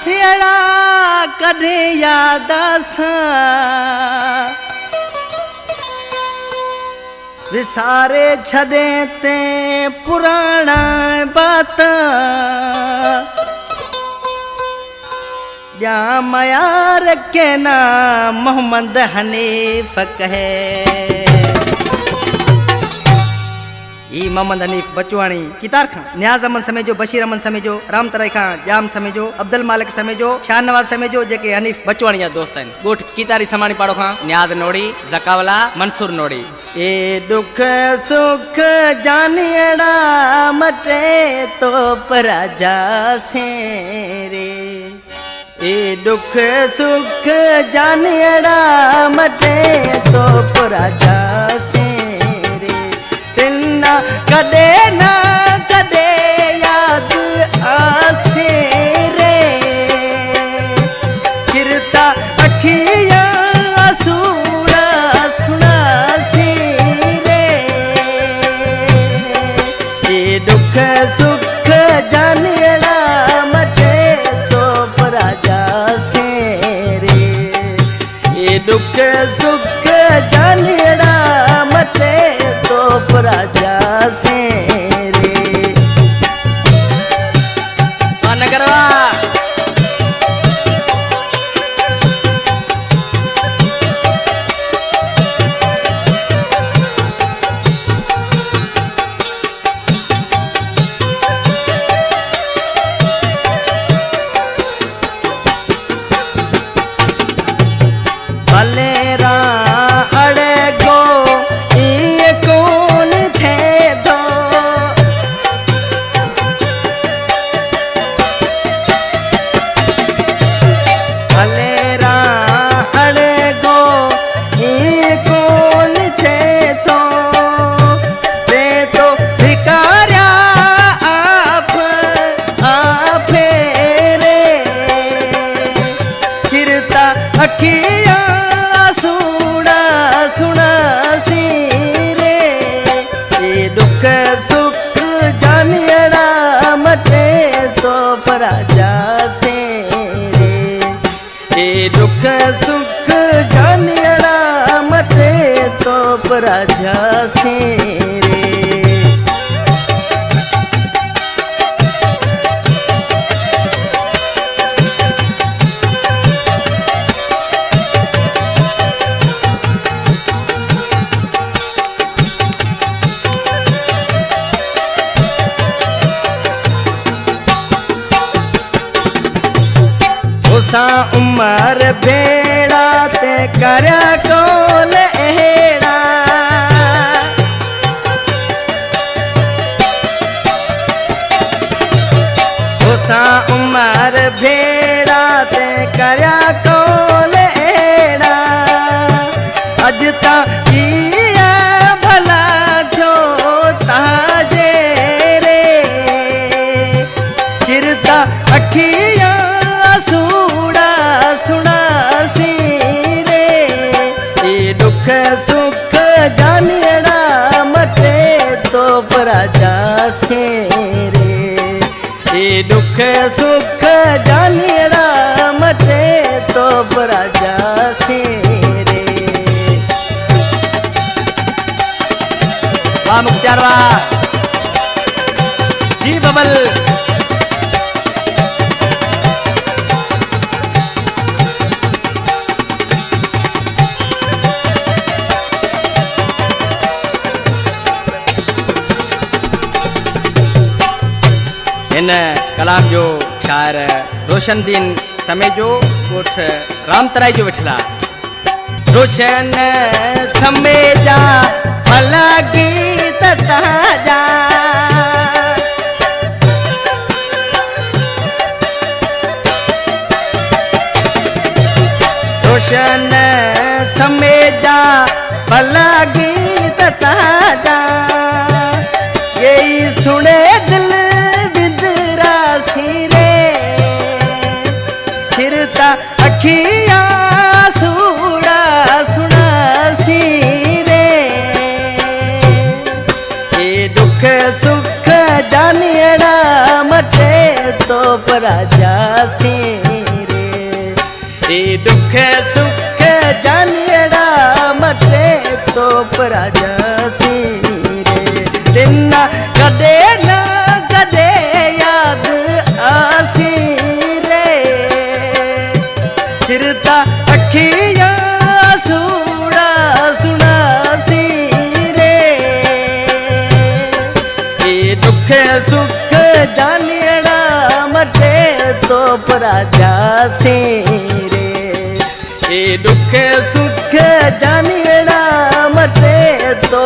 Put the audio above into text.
थियड़ा कदे याद सां विसारे छदे ते पुराना बात या मयार के नाम मोहम्मद हनीफ कहे ई मोहम्मद हनीफ बचवाणी कितार खां न्याज अमन समेजो बशीर अमन समेजो राम तराई खां जाम समेजो अब्दुल मालिक समेजो शान नवाज समेजो जेके हनीफ बचवाणी जा दोस्त आहिनि गोठ कितारी समाणी पाड़ो खां न्याज नोड़ी जकावला मंसूर नोड़ी ए दुख सुख जानियड़ा मटे तो पराजा से रे ए दुख सुख जानियड़ा मटे तो पराजा से कदे ना कदे याद आसे रे किरता अखियां सुना सुना सी रे ये दुख सुख जानियड़ा मचे तो पराजा से रे ये दुख सुख जानियड़ा मचे तो पराजा से रे नगरवा बलेरा अड़े गो ये कौन थे दो बलेरा अड़े गो ये कौन थे तो ते तो भिकारिया आप रे किरता अखियां सुना सुना सी रे ये दुख सुख जानियड़ा मटे तो पराजा से रे ये दुख सुख जानियड़ा मटे तो पराजा से रे उसा उमर भेड़ा ते करया कोल एड़ा उसा उमर भेड़ा ते करया कोल एड़ा अज ता किया भला जो ताजे रे किरता अखियां सुना सुना सी रे ये दुख सुख जानियड़ा मटे तो पराजा से रे ये दुख सुख जानियड़ा मटे तो पराजा से रे वाह मुख्तार वाह जी बबल इन कलाम जो शायर रोशनदीन समेजो गोठ राम तराई जो विठला रोशन समेजा भला गीत ताजा रोशन समेजा भला गीत ताजा यही सुने दिल विदरा सी रे फिरता अखियां सुना सुना सी रे ये दुख सुख जानियड़ा मटे तो पराजा सी ए दुख सुख जानियड़ा मटे तो पराजासी रे तिन्ना कदे ना कदे याद आसी रे फिरता अखियां सूड़ा सुनासी रे ए दुख सुख जानियड़ा मटे तो पराजासी रे ए दुख सुख जानियड़ा मटे तो